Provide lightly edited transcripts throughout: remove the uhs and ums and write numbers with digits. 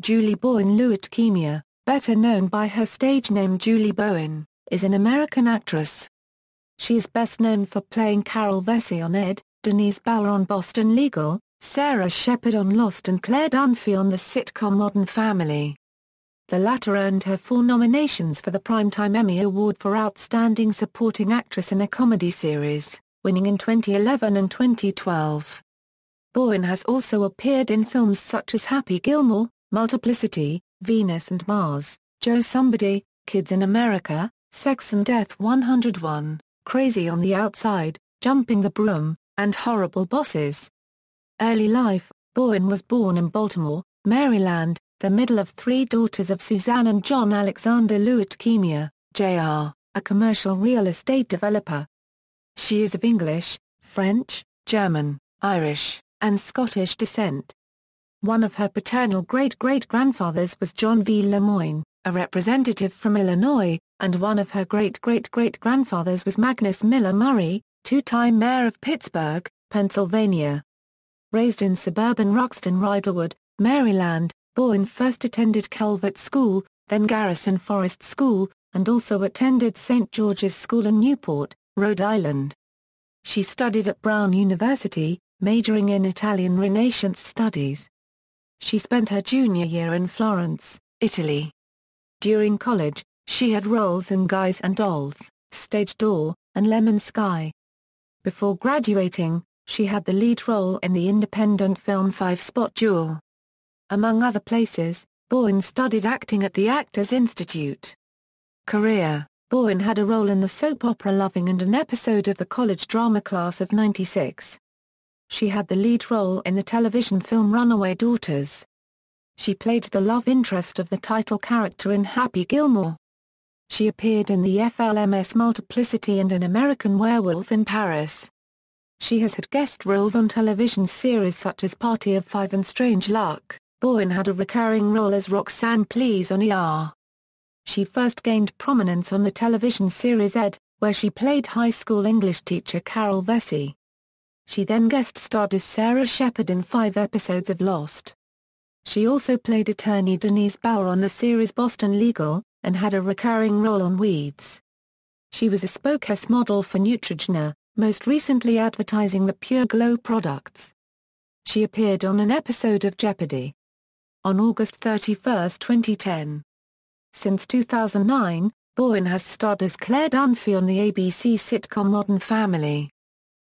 Julie Bowen Luetkemeyer, better known by her stage name Julie Bowen, is an American actress. She is best known for playing Carol Vessey on Ed, Denise Bauer on Boston Legal, Sarah Shephard on Lost and Claire Dunphy on the sitcom Modern Family. The latter earned her 4 nominations for the Primetime Emmy Award for Outstanding Supporting Actress in a Comedy Series, winning in 2011 and 2012. Bowen has also appeared in films such as Happy Gilmore, Multiplicity, Venus and Mars, Joe Somebody, Kids in America, Sex and Death 101, Crazy on the Outside, Jumping the Broom, and Horrible Bosses. Early life: Bowen was born in Baltimore, Maryland, the middle of 3 daughters of Suzanne and John Alexander Luetkemeyer, Jr., a commercial real estate developer. She is of English, French, German, Irish, and Scottish descent. One of her paternal great-great-grandfathers was John V. Lemoyne, a representative from Illinois, and one of her great-great-great-grandfathers was Magnus Miller Murray, 2-time mayor of Pittsburgh, Pennsylvania. Raised in suburban Ruxton-Riderwood, Maryland, Bowen first attended Calvert School, then Garrison Forest School, and also attended St. George's School in Newport, Rhode Island. She studied at Brown University, majoring in Italian Renaissance studies. She spent her junior year in Florence, Italy. During college, she had roles in Guys and Dolls, Stage Door, and Lemon Sky. Before graduating, she had the lead role in the independent film Five Spot Jewel. Among other places, Bowen studied acting at the Actors Institute. Career: Bowen had a role in the soap opera Loving and an episode of the college drama class of '96. She had the lead role in the television film Runaway Daughters. She played the love interest of the title character in Happy Gilmore. She appeared in the FLMS Multiplicity and An American Werewolf in Paris. She has had guest roles on television series such as Party of Five and Strange Luck. Bowen had a recurring role as Roxanne Cleese on ER. She first gained prominence on the television series Ed, where she played high school English teacher Carol Vessey. She then guest-starred as Sarah Shephard in 5 episodes of Lost. She also played attorney Denise Bauer on the series Boston Legal, and had a recurring role on Weeds. She was a spokesmodel model for Neutrogena, most recently advertising the Pure Glow products. She appeared on an episode of Jeopardy! On August 31, 2010. Since 2009, Bowen has starred as Claire Dunphy on the ABC sitcom Modern Family.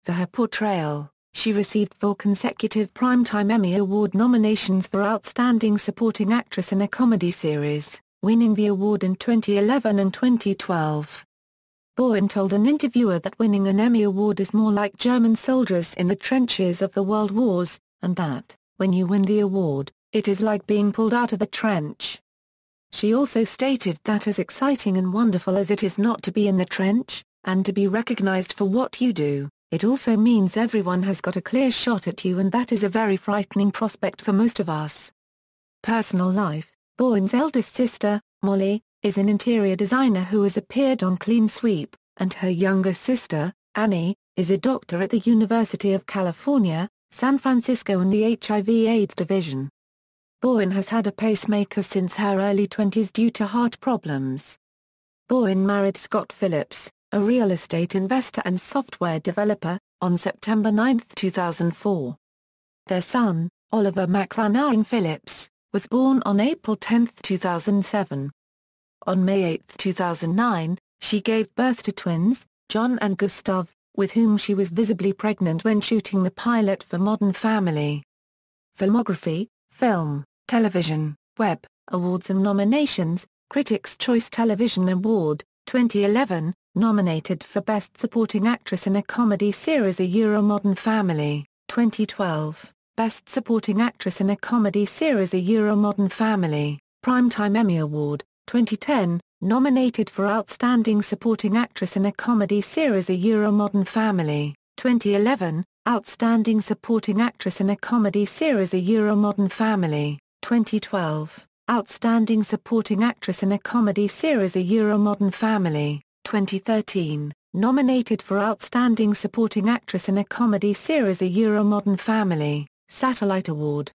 For her portrayal, she received 4 consecutive Primetime Emmy Award nominations for Outstanding Supporting Actress in a Comedy Series, winning the award in 2011 and 2012. Bowen told an interviewer that winning an Emmy Award is more like German soldiers in the trenches of the World Wars, and that, when you win the award, it is like being pulled out of the trench. She also stated that as exciting and wonderful as it is not to be in the trench, and to be recognized for what you do, it also means everyone has got a clear shot at you, and that is a very frightening prospect for most of us. Personal life: Bowen's eldest sister, Molly, is an interior designer who has appeared on Clean Sweep, and her younger sister, Annie, is a doctor at the University of California, San Francisco in the HIV/AIDS division. Bowen has had a pacemaker since her early 20s due to heart problems. Bowen married Scott Phillips, a real estate investor and software developer, on September 9, 2004. Their son, Oliver McLanahan Phillips, was born on April 10, 2007. On May 8, 2009, she gave birth to twins, John and Gustav, with whom she was visibly pregnant when shooting the pilot for Modern Family. Filmography: Film, Television, Web, Awards and Nominations. Critics' Choice Television Award, 2011, nominated for Best Supporting Actress in a Comedy Series a Modern Family, 2012, Best Supporting Actress in a Comedy Series a Modern Family, Primetime Emmy Award, 2010, nominated for Outstanding Supporting Actress in a Comedy Series a Modern Family, 2011, Outstanding Supporting Actress in a Comedy Series a Modern Family, 2012, Outstanding Supporting Actress in a Comedy Series a Modern Family, 2013, nominated for Outstanding Supporting Actress in a Comedy Series a Modern Family, Satellite Award.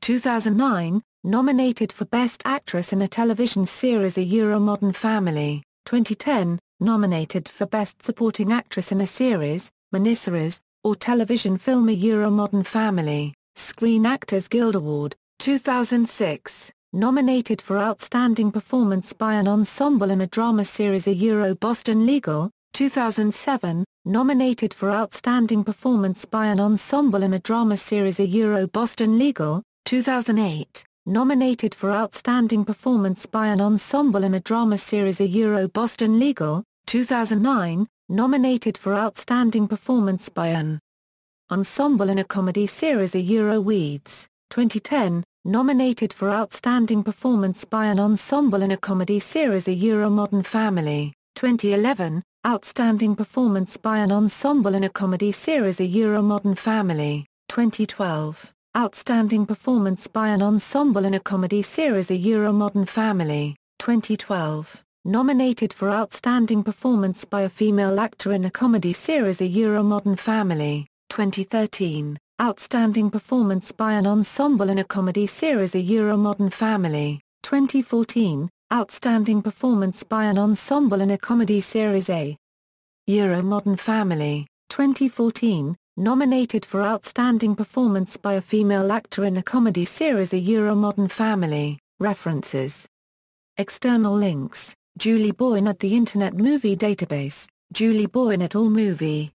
2009, nominated for Best Actress in a Television Series, A Euro-Modern Family, 2010, nominated for Best Supporting Actress in a Series, Miniseries, or Television Film, A Euro-Modern Family, Screen Actors Guild Award, 2006, nominated for Outstanding Performance by an Ensemble in a Drama Series, A Euro-Boston Legal, 2007, nominated for Outstanding Performance by an Ensemble in a Drama Series, A Euro-Boston Legal, 2008, nominated for Outstanding Performance by an Ensemble in a Drama Series, A Euro-Boston Legal, 2009, nominated for Outstanding Performance by an Ensemble in a Comedy Series, A Euro-Weeds, 2010, nominated for Outstanding Performance by an Ensemble in a Comedy Series, A Euro-Modern Family, 2011, Outstanding Performance by an Ensemble in a Comedy Series, A Euro-Modern Family, 2012, Outstanding Performance by an Ensemble in a Comedy Series, A Euro-Modern Family, 2012, nominated for Outstanding Performance by a Female Actor in a Comedy Series, A Euro-Modern Family, 2013, Outstanding Performance by an Ensemble in a Comedy Series, A Euro-Modern Family, 2014, Outstanding Performance by an Ensemble in a Comedy Series, A Euro-Modern Family, 2014, nominated for Outstanding Performance by a Female Actor in a Comedy Series, A Euro-Modern Family. References. External links: Julie Bowen at the Internet Movie Database, Julie Bowen at AllMovie.